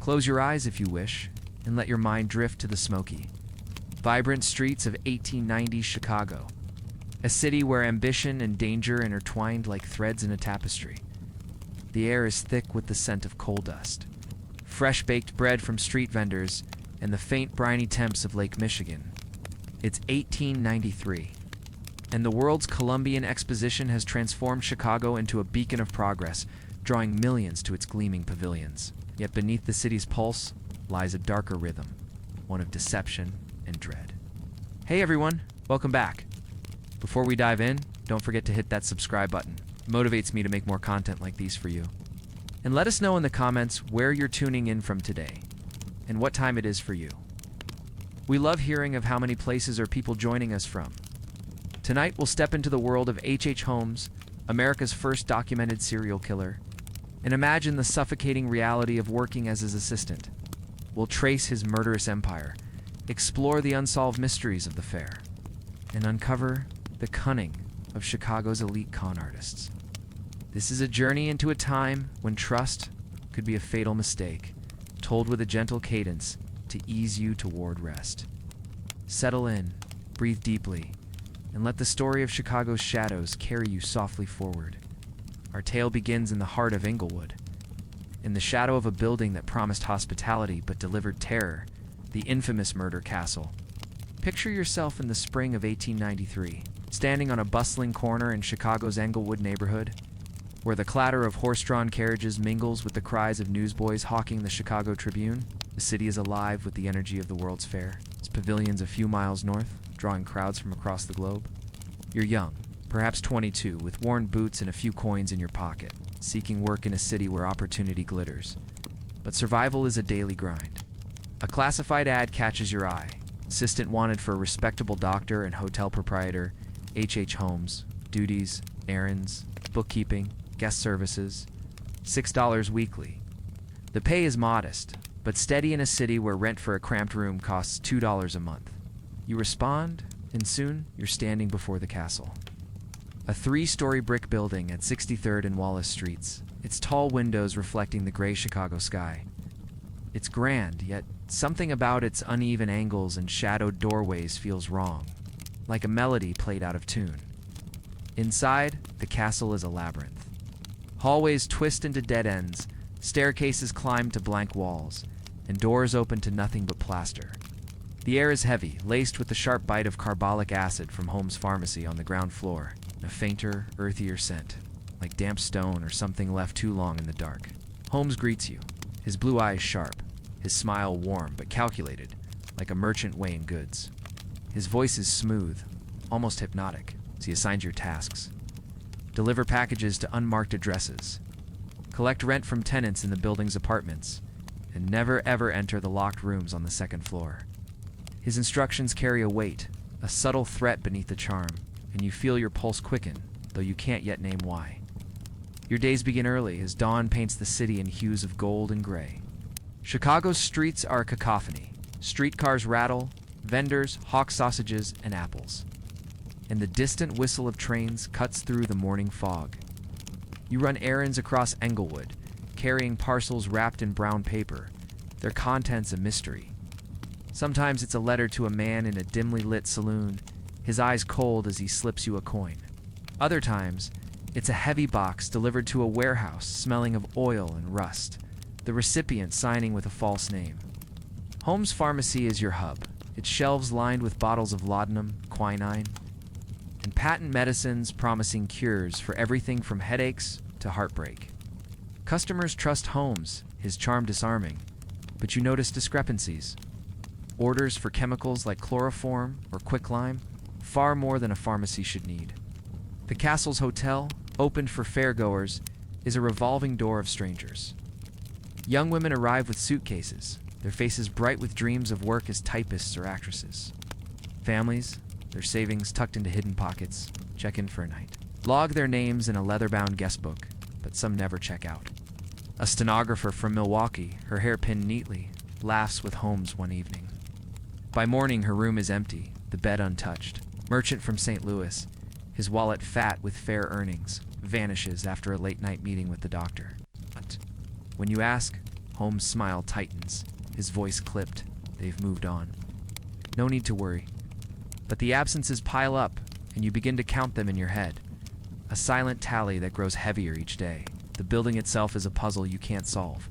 Close your eyes if you wish, and let your mind drift to the smoky, vibrant streets of 1890s Chicago, a city where ambition and danger intertwined like threads in a tapestry. The air is thick with the scent of coal dust, fresh-baked bread from street vendors, and the faint briny temps of Lake Michigan. It's 1893, and the world's Columbian Exposition has transformed Chicago into a beacon of progress, drawing millions to its gleaming pavilions. Yet beneath the city's pulse lies a darker rhythm, one of deception and dread. Hey everyone, welcome back. Before we dive in, don't forget to hit that subscribe button. It motivates me to make more content like these for you. And let us know in the comments where you're tuning in from today, and what time it is for you. We love hearing of how many places or people joining us from. Tonight we'll step into the world of H.H. Holmes, America's first documented serial killer, and imagine the suffocating reality of working as his assistant. We'll trace his murderous empire, explore the unsolved mysteries of the fair, and uncover the cunning of Chicago's elite con artists. This is a journey into a time when trust could be a fatal mistake, told with a gentle cadence to ease you toward rest. Settle in, breathe deeply, and let the story of Chicago's shadows carry you softly forward. Our tale begins in the heart of Englewood, in the shadow of a building that promised hospitality but delivered terror, the infamous Murder Castle. Picture yourself in the spring of 1893, standing on a bustling corner in Chicago's Englewood neighborhood, where the clatter of horse-drawn carriages mingles with the cries of newsboys hawking the Chicago Tribune. The city is alive with the energy of the World's Fair, its pavilions a few miles north, drawing crowds from across the globe. You're young, perhaps 22, with worn boots and a few coins in your pocket, seeking work in a city where opportunity glitters. But survival is a daily grind. A classified ad catches your eye. Assistant wanted for a respectable doctor and hotel proprietor, H.H. Holmes. Duties, errands, bookkeeping, guest services. $6 weekly. The pay is modest, but steady in a city where rent for a cramped room costs $2 a month. You respond, and soon you're standing before the castle. A 3-story brick building at 63rd and Wallace Streets, its tall windows reflecting the gray Chicago sky. It's grand, yet something about its uneven angles and shadowed doorways feels wrong, like a melody played out of tune. Inside, the castle is a labyrinth. Hallways twist into dead ends, staircases climb to blank walls, and doors open to nothing but plaster. The air is heavy, laced with the sharp bite of carbolic acid from Holmes' pharmacy on the ground floor, and a fainter, earthier scent, like damp stone or something left too long in the dark. Holmes greets you, his blue eyes sharp, his smile warm but calculated, like a merchant weighing goods. His voice is smooth, almost hypnotic, as he assigns your tasks. Deliver packages to unmarked addresses. Collect rent from tenants in the building's apartments, and never ever enter the locked rooms on the second floor. His instructions carry a weight, a subtle threat beneath the charm, and you feel your pulse quicken, though you can't yet name why. Your days begin early as dawn paints the city in hues of gold and gray. Chicago's streets are a cacophony. Streetcars rattle, vendors hawk sausages and apples, and the distant whistle of trains cuts through the morning fog. You run errands across Englewood, carrying parcels wrapped in brown paper, their contents a mystery. Sometimes it's a letter to a man in a dimly lit saloon, his eyes cold as he slips you a coin. Other times, it's a heavy box delivered to a warehouse smelling of oil and rust, the recipient signing with a false name. Holmes' Pharmacy is your hub, its shelves lined with bottles of laudanum, quinine, and patent medicines promising cures for everything from headaches to heartbreak. Customers trust Holmes, his charm disarming, but you notice discrepancies. Orders for chemicals like chloroform or quicklime, far more than a pharmacy should need. The castle's hotel, opened for fairgoers, is a revolving door of strangers. Young women arrive with suitcases, their faces bright with dreams of work as typists or actresses. Families, their savings tucked into hidden pockets, check in for a night. Log their names in a leather-bound guest book, but some never check out. A stenographer from Milwaukee, her hair pinned neatly, laughs with Holmes one evening. By morning, her room is empty, the bed untouched. Merchant from St. Louis, his wallet fat with fair earnings, vanishes after a late-night meeting with the doctor. But when you ask, Holmes' smile tightens, his voice clipped. They've moved on. No need to worry. But the absences pile up, and you begin to count them in your head. A silent tally that grows heavier each day. The building itself is a puzzle you can't solve.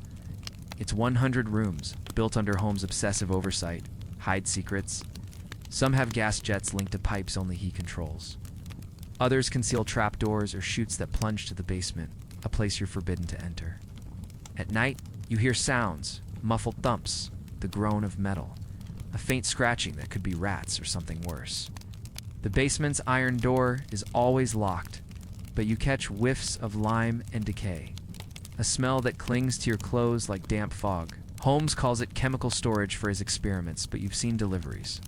It's 100 rooms, built under Holmes' obsessive oversight, hide secrets. Some have gas jets linked to pipes only he controls. Others conceal trapdoors or chutes that plunge to the basement, a place you're forbidden to enter. At night, you hear sounds, muffled thumps, the groan of metal, a faint scratching that could be rats or something worse. The basement's iron door is always locked, but you catch whiffs of lime and decay, a smell that clings to your clothes like damp fog. Holmes calls it chemical storage for his experiments, but you've seen deliveries.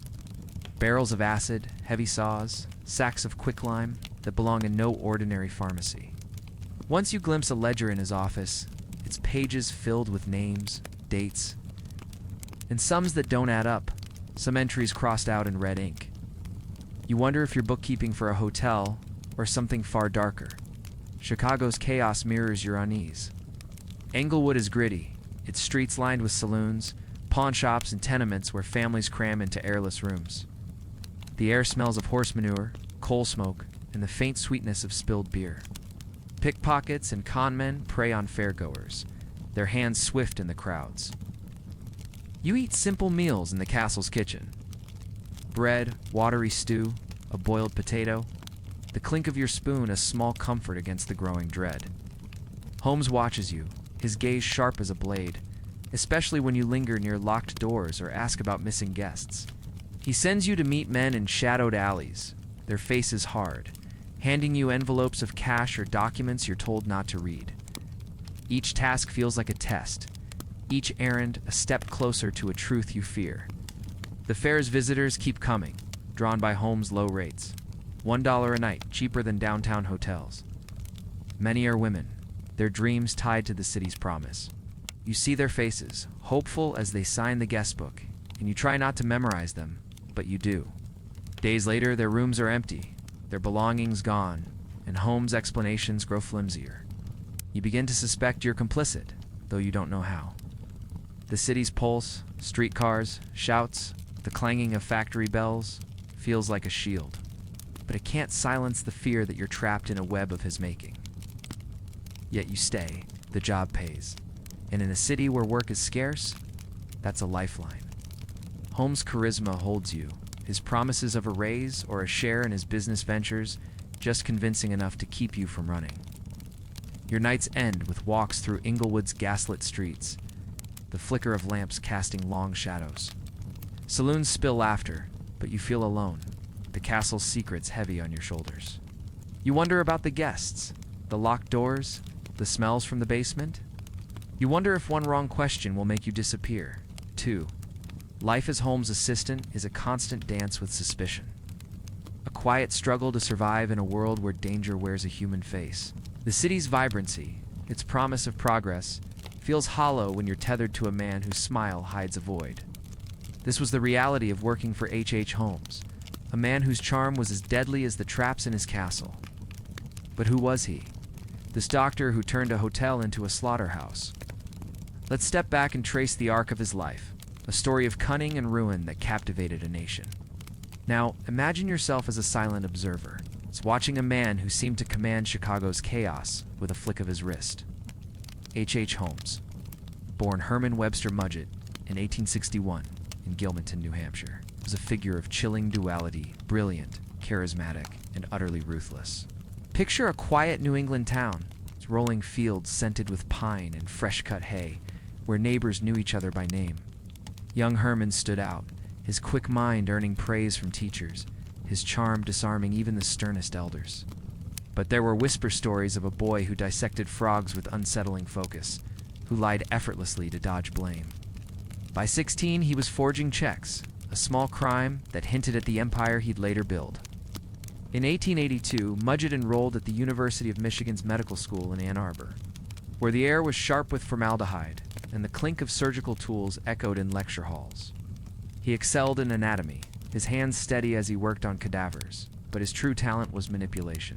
Barrels of acid, heavy saws, sacks of quicklime that belong in no ordinary pharmacy. Once you glimpse a ledger in his office, its pages filled with names, dates, and sums that don't add up, some entries crossed out in red ink. You wonder if you're bookkeeping for a hotel or something far darker. Chicago's chaos mirrors your unease. Englewood is gritty, its streets lined with saloons, pawn shops, and tenements where families cram into airless rooms. The air smells of horse manure, coal smoke, and the faint sweetness of spilled beer. Pickpockets and conmen prey on fairgoers, their hands swift in the crowds. You eat simple meals in the castle's kitchen. Bread, watery stew, a boiled potato. The clink of your spoon a small comfort against the growing dread. Holmes watches you, his gaze sharp as a blade, especially when you linger near locked doors or ask about missing guests. He sends you to meet men in shadowed alleys, their faces hard, handing you envelopes of cash or documents you're told not to read. Each task feels like a test, each errand a step closer to a truth you fear. The fair's visitors keep coming, drawn by Holmes' low rates. $1 a night, cheaper than downtown hotels. Many are women, their dreams tied to the city's promise. You see their faces, hopeful as they sign the guest book, and you try not to memorize them, but you do. Days later, their rooms are empty, their belongings gone, and Holmes' explanations grow flimsier. You begin to suspect you're complicit, though you don't know how. The city's pulse, streetcars, shouts, the clanging of factory bells, feels like a shield. But it can't silence the fear that you're trapped in a web of his making. Yet you stay, the job pays. And in a city where work is scarce, that's a lifeline. Holmes' charisma holds you, his promises of a raise or a share in his business ventures just convincing enough to keep you from running. Your nights end with walks through Englewood's gaslit streets, the flicker of lamps casting long shadows. Saloons spill laughter, but you feel alone, the castle's secrets heavy on your shoulders. You wonder about the guests, the locked doors, the smells from the basement. You wonder if one wrong question will make you disappear. 2. Life as Holmes' assistant is a constant dance with suspicion. A quiet struggle to survive in a world where danger wears a human face. The city's vibrancy, its promise of progress, feels hollow when you're tethered to a man whose smile hides a void. This was the reality of working for H. Holmes, a man whose charm was as deadly as the traps in his castle. But who was he? This doctor who turned a hotel into a slaughterhouse. Let's step back and trace the arc of his life, a story of cunning and ruin that captivated a nation. Now, imagine yourself as a silent observer, watching a man who seemed to command Chicago's chaos with a flick of his wrist. H. Holmes, born Herman Webster Mudgett in 1861 in Gilmanton, New Hampshire, was a figure of chilling duality, brilliant, charismatic, and utterly ruthless. Picture a quiet New England town, its rolling fields scented with pine and fresh-cut hay, where neighbors knew each other by name. Young Herman stood out, his quick mind earning praise from teachers, his charm disarming even the sternest elders. But there were whisper stories of a boy who dissected frogs with unsettling focus, who lied effortlessly to dodge blame. By 16, he was forging checks, a small crime that hinted at the empire he'd later build. In 1882, Mudgett enrolled at the University of Michigan's medical school in Ann Arbor, where the air was sharp with formaldehyde and the clink of surgical tools echoed in lecture halls. He excelled in anatomy, his hands steady as he worked on cadavers, but his true talent was manipulation.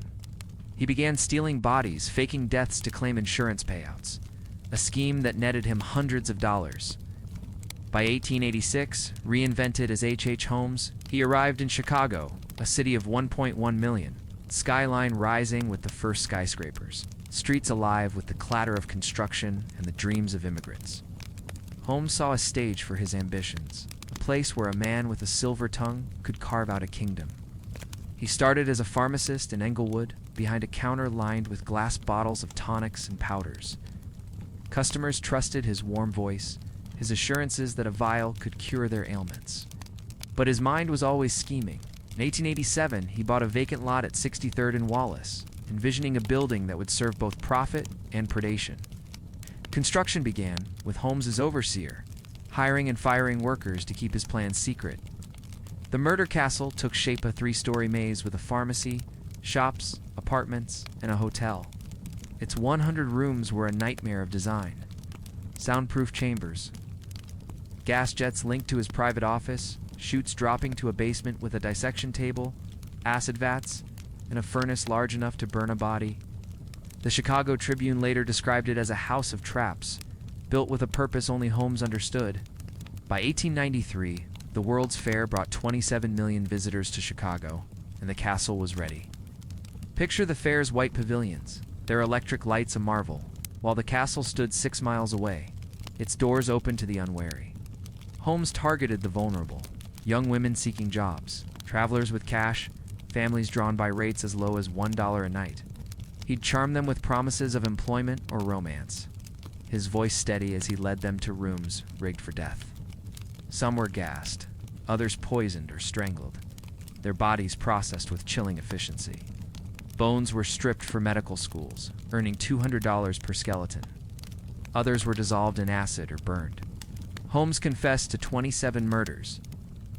He began stealing bodies, faking deaths to claim insurance payouts. a scheme that netted him hundreds of dollars. By 1886, reinvented as H. Holmes, he arrived in Chicago, a city of 1.1 million, skyline rising with the first skyscrapers, streets alive with the clatter of construction and the dreams of immigrants. Holmes saw a stage for his ambitions, a place where a man with a silver tongue could carve out a kingdom. He started as a pharmacist in Englewood, behind a counter lined with glass bottles of tonics and powders. Customers trusted his warm voice, his assurances that a vial could cure their ailments. But his mind was always scheming. In 1887, he bought a vacant lot at 63rd and Wallace, envisioning a building that would serve both profit and predation. Construction began, with Holmes as overseer, hiring and firing workers to keep his plans secret. The murder castle took shape a 3-story maze with a pharmacy, shops, apartments, and a hotel. Its 100 rooms were a nightmare of design. Soundproof chambers, gas jets linked to his private office, chutes dropping to a basement with a dissection table, acid vats, and a furnace large enough to burn a body. The Chicago Tribune later described it as a house of traps, built with a purpose only Holmes understood. By 1893, the World's Fair brought 27 million visitors to Chicago, and the castle was ready. Picture the fair's white pavilions, their electric lights a marvel, while the castle stood 6 miles away, its doors open to the unwary. Holmes targeted the vulnerable, young women seeking jobs, travelers with cash, families drawn by rates as low as $1 a night. He'd charm them with promises of employment or romance, his voice steady as he led them to rooms rigged for death. Some were gassed, others poisoned or strangled, their bodies processed with chilling efficiency. Bones were stripped for medical schools, earning $200 per skeleton. Others were dissolved in acid or burned. Holmes confessed to 27 murders,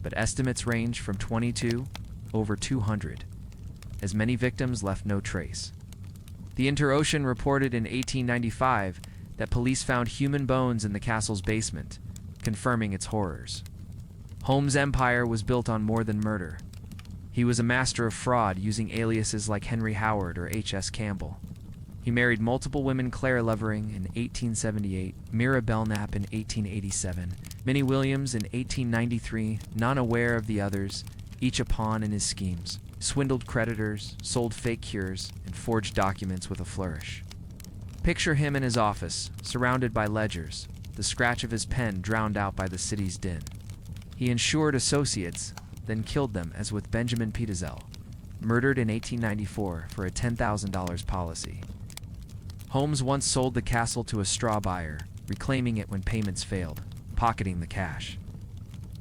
but estimates range from 22 over 200, as many victims left no trace. The Inter-Ocean reported in 1895 that police found human bones in the castle's basement, confirming its horrors. Holmes' empire was built on more than murder. He was a master of fraud, using aliases like Henry Howard or H.S. Campbell. He married multiple women: Claire Levering in 1878, Mira Belknap in 1887, Minnie Williams in 1893, none aware of the others, each a pawn in his schemes, swindled creditors, sold fake cures, and forged documents with a flourish. Picture him in his office, surrounded by ledgers, the scratch of his pen drowned out by the city's din. He insured associates, then killed them, as with Benjamin Pitezel, murdered in 1894 for a $10,000 policy. Holmes once sold the castle to a straw buyer, reclaiming it when payments failed, pocketing the cash.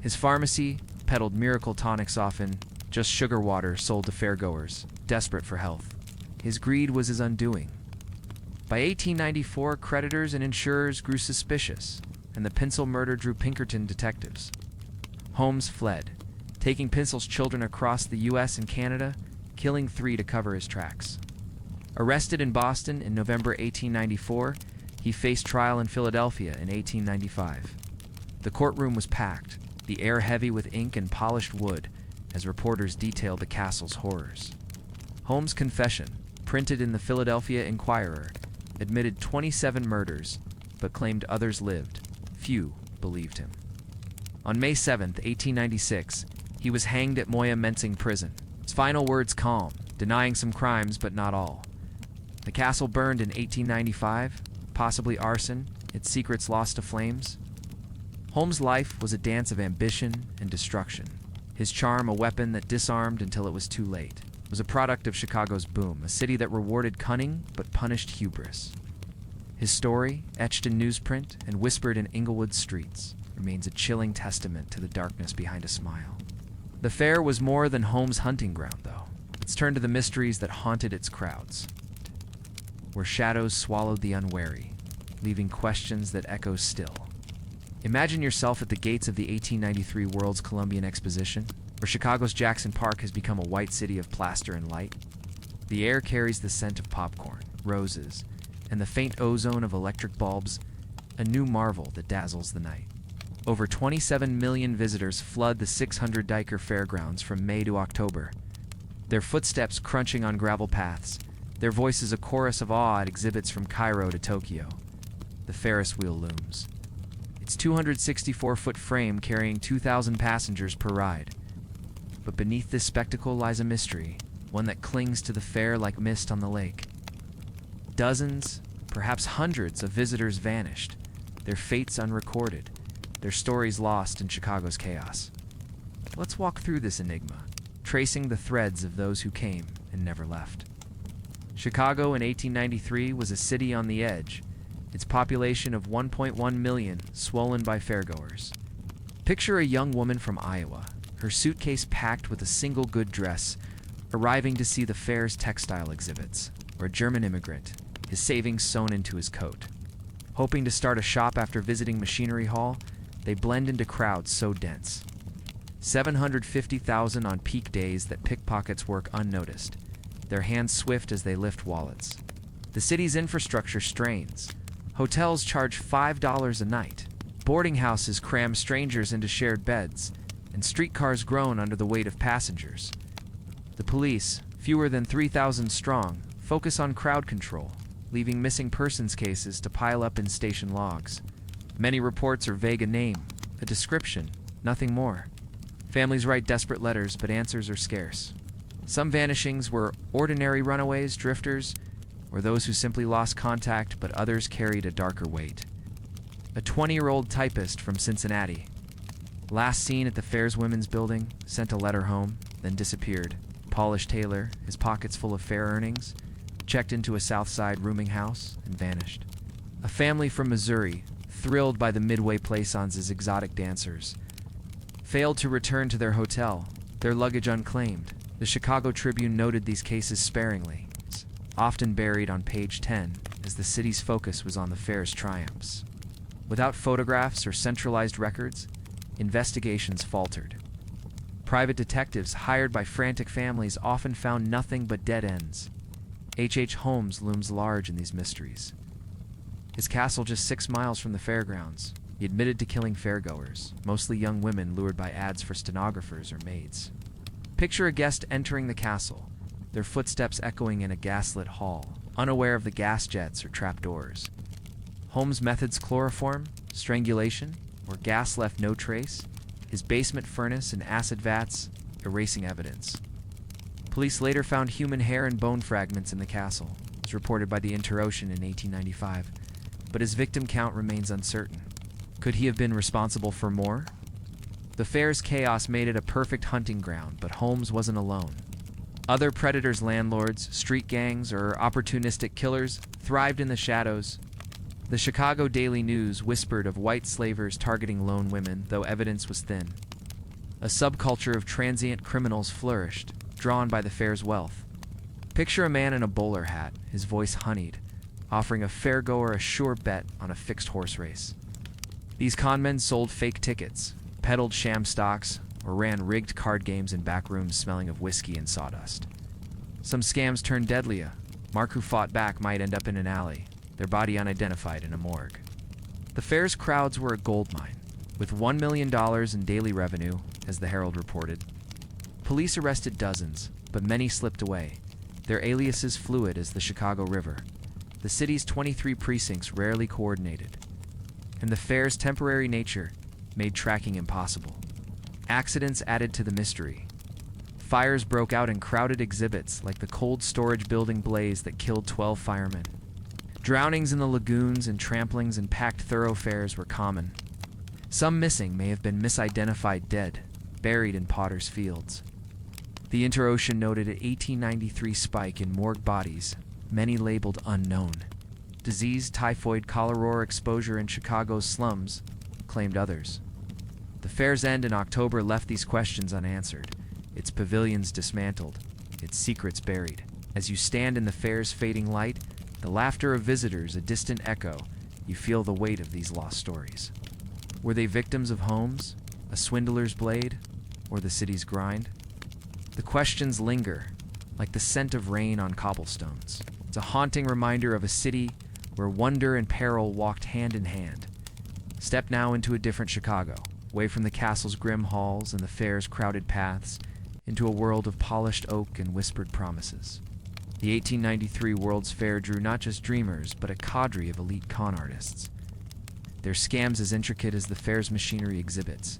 His pharmacy peddled miracle tonics, often just sugar water sold to fairgoers, desperate for health. His greed was his undoing. By 1894, creditors and insurers grew suspicious, and the Pinsel murder drew Pinkerton detectives. Holmes fled, taking Pinsel's children across the U.S. and Canada, killing 3 to cover his tracks. Arrested in Boston in November 1894, he faced trial in Philadelphia in 1895. The courtroom was packed, the air heavy with ink and polished wood, as reporters detailed the castle's horrors. Holmes' confession, printed in the Philadelphia Inquirer, admitted 27 murders, but claimed others lived. Few believed him. On May 7, 1896, he was hanged at Moyamensing Prison. His final words calm, denying some crimes but not all. The castle burned in 1895, possibly arson, its secrets lost to flames. Holmes' life was a dance of ambition and destruction. His charm, a weapon that disarmed until it was too late, was a product of Chicago's boom, a city that rewarded cunning but punished hubris. His story, etched in newsprint and whispered in Englewood's streets, remains a chilling testament to the darkness behind a smile. The fair was more than Holmes' hunting ground, though. Let's turn to the mysteries that haunted its crowds, where shadows swallowed the unwary, leaving questions that echo still. Imagine yourself at the gates of the 1893 World's Columbian Exposition, where Chicago's Jackson Park has become a white city of plaster and light. The air carries the scent of popcorn, roses, and the faint ozone of electric bulbs, a new marvel that dazzles the night. Over 27 million visitors flood the 600-acre fairgrounds from May to October, their footsteps crunching on gravel paths, their voices a chorus of awe at exhibits from Cairo to Tokyo. the Ferris wheel looms. Its 264-foot frame carrying 2,000 passengers per ride. But beneath this spectacle lies a mystery, one that clings to the fair like mist on the lake. Dozens, perhaps hundreds of visitors vanished, their fates unrecorded, their stories lost in Chicago's chaos. Let's walk through this enigma, tracing the threads of those who came and never left. Chicago in 1893 was a city on the edge, its population of 1.1 million swollen by fairgoers. Picture a young woman from Iowa, her suitcase packed with a single good dress, arriving to see the fair's textile exhibits, or a German immigrant, his savings sewn into his coat. Hoping to start a shop after visiting Machinery Hall, they blend into crowds so dense. 750,000 on peak days that pickpockets work unnoticed, their hands swift as they lift wallets. The city's infrastructure strains. Hotels charge $5 a night. Boarding houses cram strangers into shared beds, and streetcars groan under the weight of passengers. The police, fewer than 3,000 strong, focus on crowd control, leaving missing persons cases to pile up in station logs. Many reports are vague: a name, a description, nothing more. Families write desperate letters, but answers are scarce. Some vanishings were ordinary runaways, drifters, or those who simply lost contact, but others carried a darker weight. A 20-year-old typist from Cincinnati, last seen at the fair's women's building, sent a letter home, then disappeared. Polished tailor, his pockets full of fair earnings, checked into a South Side rooming house and vanished. A family from Missouri, thrilled by the Midway Plaisance' exotic dancers, failed to return to their hotel, their luggage unclaimed. The Chicago Tribune noted these cases sparingly, often buried on page 10, as the city's focus was on the fair's triumphs. Without photographs or centralized records, investigations faltered. Private detectives hired by frantic families often found nothing but dead ends. H. Holmes looms large in these mysteries. His castle just 6 miles from the fairgrounds. He admitted to killing fairgoers, mostly young women lured by ads for stenographers or maids. Picture a guest entering the castle, their footsteps echoing in a gaslit hall, unaware of the gas jets or trapdoors. Holmes' methods: chloroform, strangulation, or gas left no trace. His basement furnace and acid vats erasing evidence. Police later found human hair and bone fragments in the castle, as reported by the Interrotation in 1895, but his victim count remains uncertain. Could he have been responsible for more? The fair's chaos made it a perfect hunting ground, but Holmes wasn't alone. Other predators, landlords, street gangs, or opportunistic killers thrived in the shadows. The Chicago Daily News whispered of white slavers targeting lone women, though evidence was thin. A subculture of transient criminals flourished, drawn by the fair's wealth. Picture a man in a bowler hat, his voice honeyed, offering a fairgoer a sure bet on a fixed horse race. These conmen sold fake tickets, peddled sham stocks, or ran rigged card games in back rooms smelling of whiskey and sawdust. Some scams turned deadly. A mark who fought back might end up in an alley, their body unidentified in a morgue. The fair's crowds were a goldmine, with $1 million in daily revenue, as the Herald reported. Police arrested dozens, but many slipped away, their aliases fluid as the Chicago River. The city's 23 precincts rarely coordinated, and the fair's temporary nature made tracking impossible. Accidents added to the mystery. Fires broke out in crowded exhibits like the cold storage building blaze that killed 12 firemen. Drownings in the lagoons and tramplings in packed thoroughfares were common. Some missing may have been misidentified dead, buried in Potter's Fields. The Inter-Ocean noted an 1893 spike in morgue bodies, many labeled unknown. Disease, typhoid, cholera exposure in Chicago's slums, claimed others. The fair's end in October left these questions unanswered, its pavilions dismantled, its secrets buried. As you stand in the fair's fading light, the laughter of visitors a distant echo, you feel the weight of these lost stories. Were they victims of Holmes, a swindler's blade, or the city's grind? The questions linger, like the scent of rain on cobblestones. It's a haunting reminder of a city where wonder and peril walked hand in hand. Step now into a different Chicago, away from the castle's grim halls and the fair's crowded paths, into a world of polished oak and whispered promises. The 1893 World's Fair drew not just dreamers, but a cadre of elite con artists. their scams as intricate as the fair's machinery exhibits.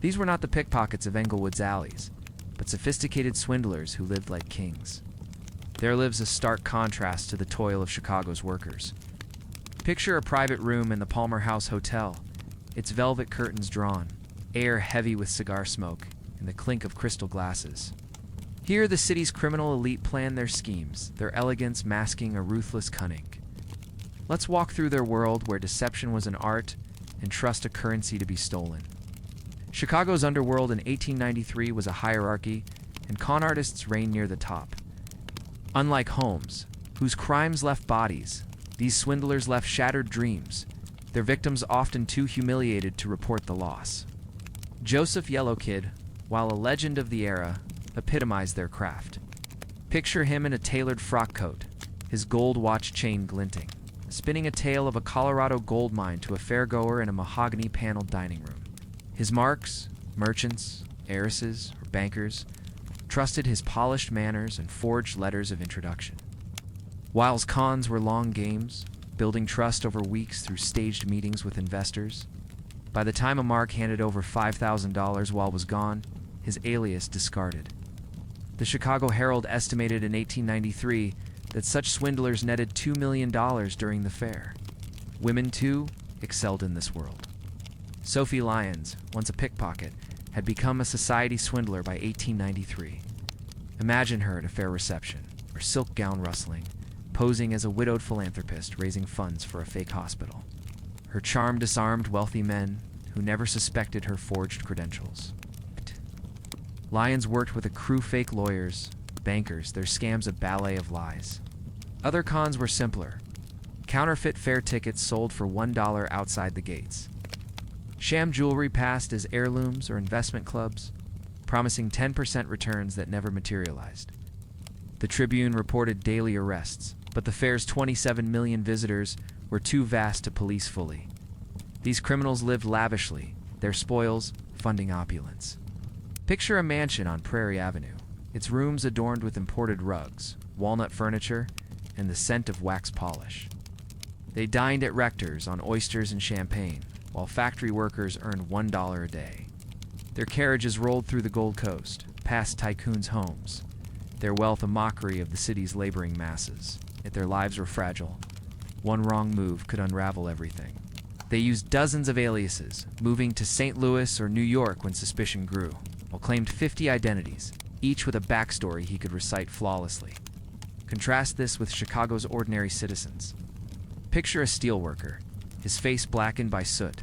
These were not the pickpockets of Englewood's alleys, but sophisticated swindlers who lived like kings. There lives a stark contrast to the toil of Chicago's workers. Picture a private room in the Palmer House Hotel, its velvet curtains drawn, air heavy with cigar smoke, and the clink of crystal glasses. Here the city's criminal elite plan their schemes, their elegance masking a ruthless cunning. Let's walk through their world where deception was an art and trust a currency to be stolen. Chicago's underworld in 1893 was a hierarchy, and con artists reigned near the top. Unlike Holmes, whose crimes left bodies, these swindlers left shattered dreams, their victims often too humiliated to report the loss. Joseph Yellowkid, while a legend of the era, epitomized their craft. Picture him in a tailored frock coat, his gold watch chain glinting, spinning a tale of a Colorado gold mine to a fairgoer in a mahogany-paneled dining room. His marks, merchants, heiresses, or bankers, trusted his polished manners and forged letters of introduction. While's cons were long games, building trust over weeks through staged meetings with investors. By the time a mark handed over $5,000 Wile was gone, his alias discarded. The Chicago Herald estimated in 1893 that such swindlers netted $2 million during the fair. Women, too, excelled in this world. Sophie Lyons, once a pickpocket, had become a society swindler by 1893. Imagine her at a fair reception, her silk gown rustling, posing as a widowed philanthropist raising funds for a fake hospital. Her charm disarmed wealthy men who never suspected her forged credentials. Lyons worked with a crew of fake lawyers, bankers, their scams a ballet of lies. Other cons were simpler. Counterfeit fair tickets sold for $1 outside the gates. Sham jewelry passed as heirlooms or investment clubs, promising 10% returns that never materialized. The Tribune reported daily arrests, but the fair's 27 million visitors were too vast to police fully. These criminals lived lavishly, their spoils funding opulence. Picture a mansion on Prairie Avenue, its rooms adorned with imported rugs, walnut furniture, and the scent of wax polish. They dined at Rector's on oysters and champagne, while factory workers earned $1 a day. Their carriages rolled through the Gold Coast, past tycoons' homes, their wealth a mockery of the city's laboring masses. Yet their lives were fragile. One wrong move could unravel everything. They used dozens of aliases, moving to St. Louis or New York when suspicion grew, while claimed 50 identities, each with a backstory he could recite flawlessly. Contrast this with Chicago's ordinary citizens. Picture a steelworker, his face blackened by soot,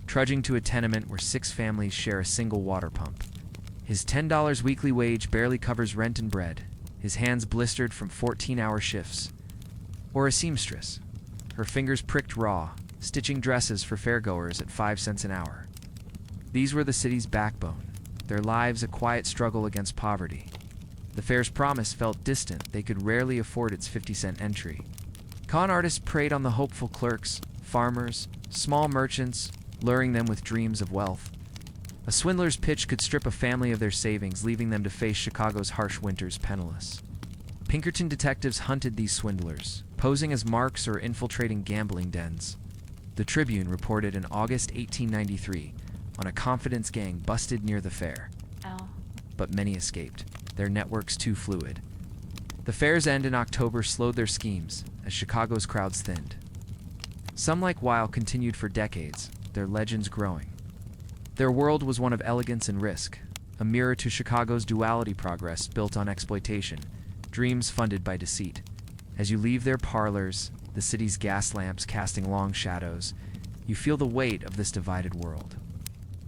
trudging to a tenement where 6 families share a single water pump. His $10 weekly wage barely covers rent and bread, his hands blistered from 14-hour shifts. Or a seamstress, her fingers pricked raw, stitching dresses for fairgoers at 5 cents an hour. These were the city's backbone, their lives a quiet struggle against poverty. The fair's promise felt distant, they could rarely afford its 50-cent entry. Con artists preyed on the hopeful clerks, farmers, small merchants, luring them with dreams of wealth. A swindler's pitch could strip a family of their savings, leaving them to face Chicago's harsh winters penniless. Pinkerton detectives hunted these swindlers, posing as marks or infiltrating gambling dens. The Tribune reported in August 1893 on a confidence gang busted near the fair. But many escaped, their networks too fluid. The fair's end in October slowed their schemes as Chicago's crowds thinned. Some like Wile continued for decades, their legends growing. Their world was one of elegance and risk, a mirror to Chicago's duality: progress built on exploitation, dreams funded by deceit. As you leave their parlors, the city's gas lamps casting long shadows, you feel the weight of this divided world.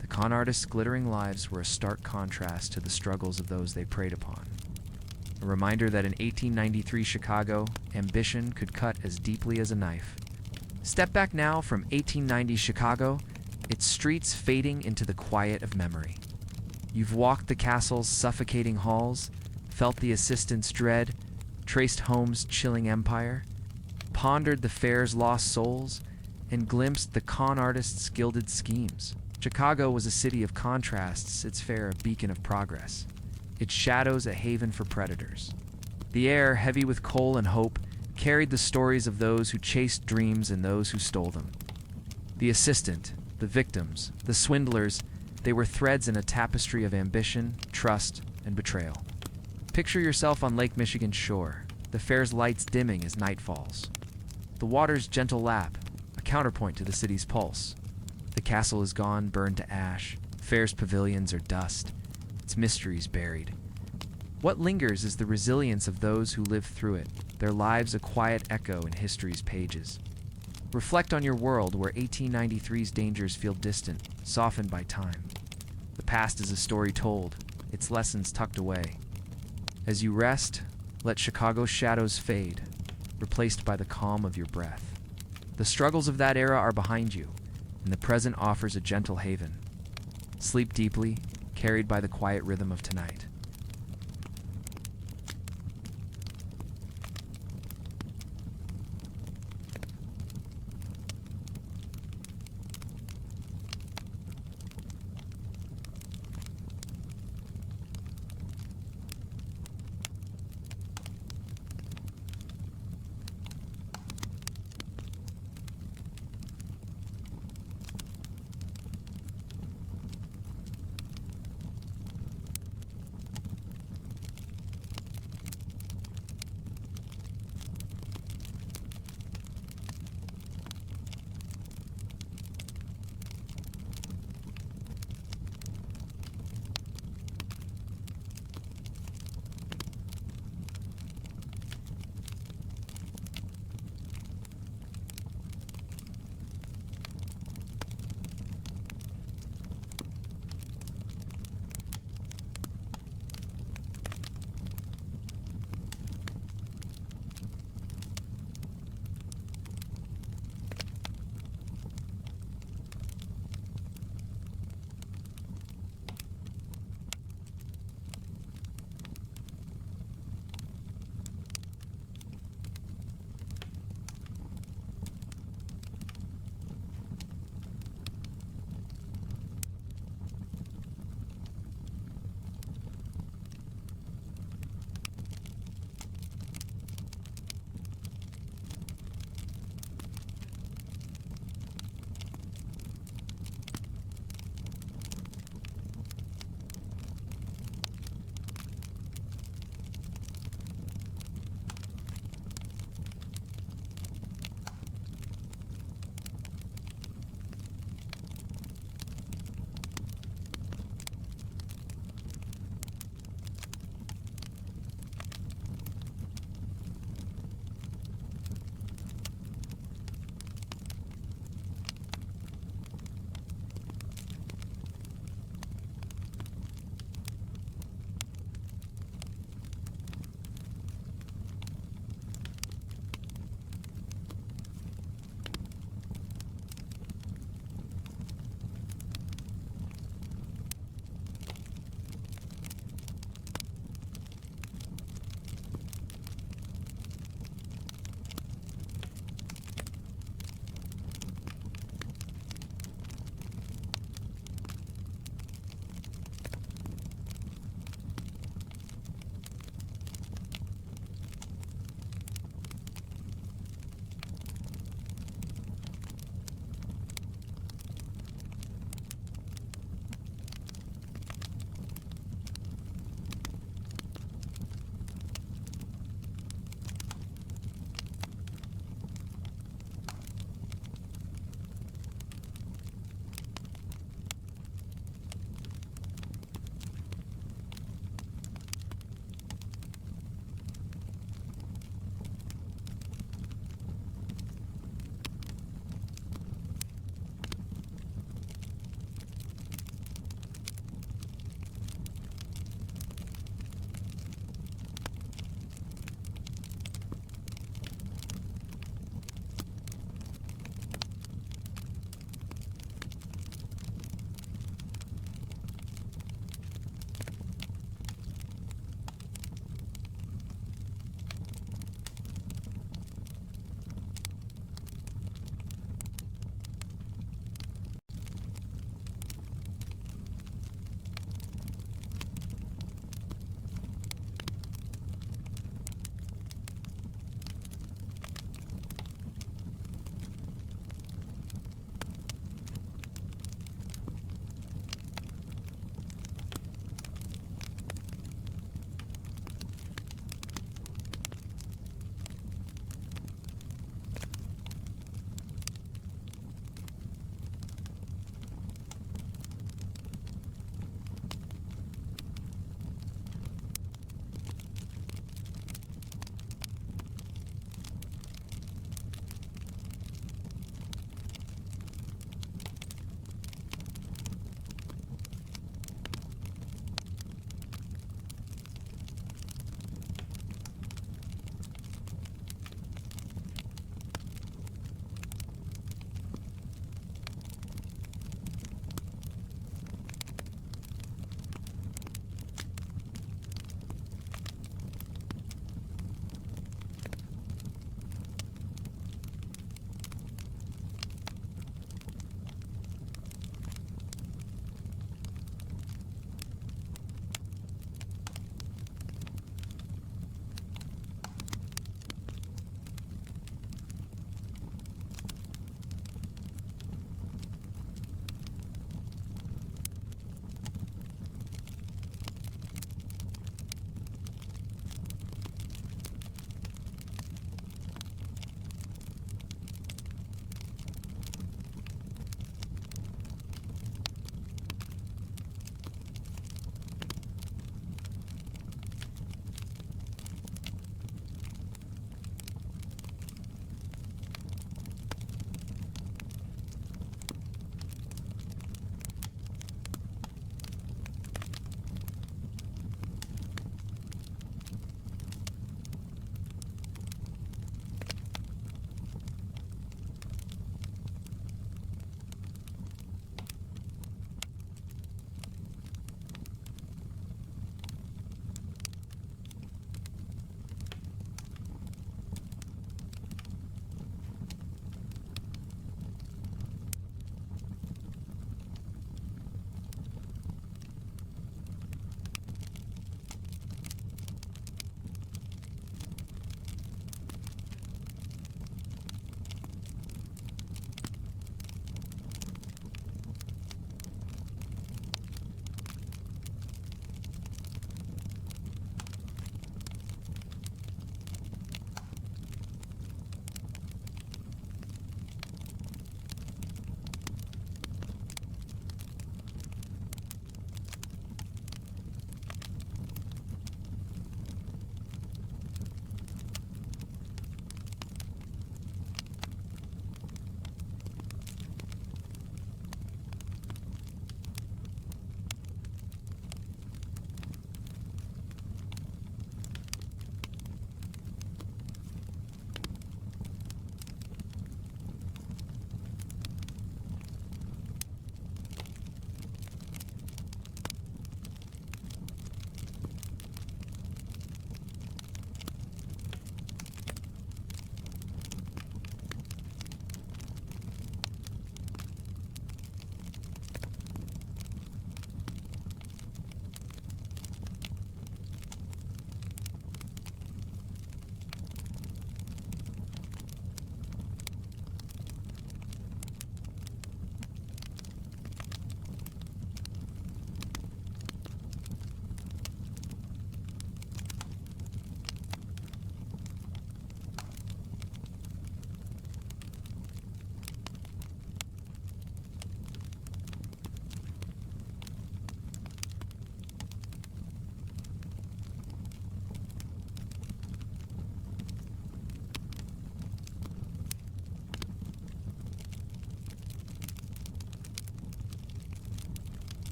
The con artists' glittering lives were a stark contrast to the struggles of those they preyed upon. A reminder that in 1893 Chicago, ambition could cut as deeply as a knife. Step back now from 1890 Chicago, its streets fading into the quiet of memory. You've walked the castle's suffocating halls, felt the assistant's dread, traced Holmes' chilling empire, pondered the fair's lost souls, and glimpsed the con artist's gilded schemes. Chicago was a city of contrasts, its fair a beacon of progress, its shadows a haven for predators. The air, heavy with coal and hope, carried the stories of those who chased dreams and those who stole them. The assistant, the victims, the swindlers, they were threads in a tapestry of ambition, trust, and betrayal. Picture yourself on Lake Michigan's shore, the fair's lights dimming as night falls. The water's gentle lap, a counterpoint to the city's pulse. The castle is gone, burned to ash. Fair's pavilions are dust, its mysteries buried. What lingers is the resilience of those who lived through it, their lives a quiet echo in history's pages. Reflect on your world where 1893's dangers feel distant, softened by time. The past is a story told, its lessons tucked away. As you rest, let Chicago's shadows fade, replaced by the calm of your breath. The struggles of that era are behind you, and the present offers a gentle haven. Sleep deeply, carried by the quiet rhythm of tonight.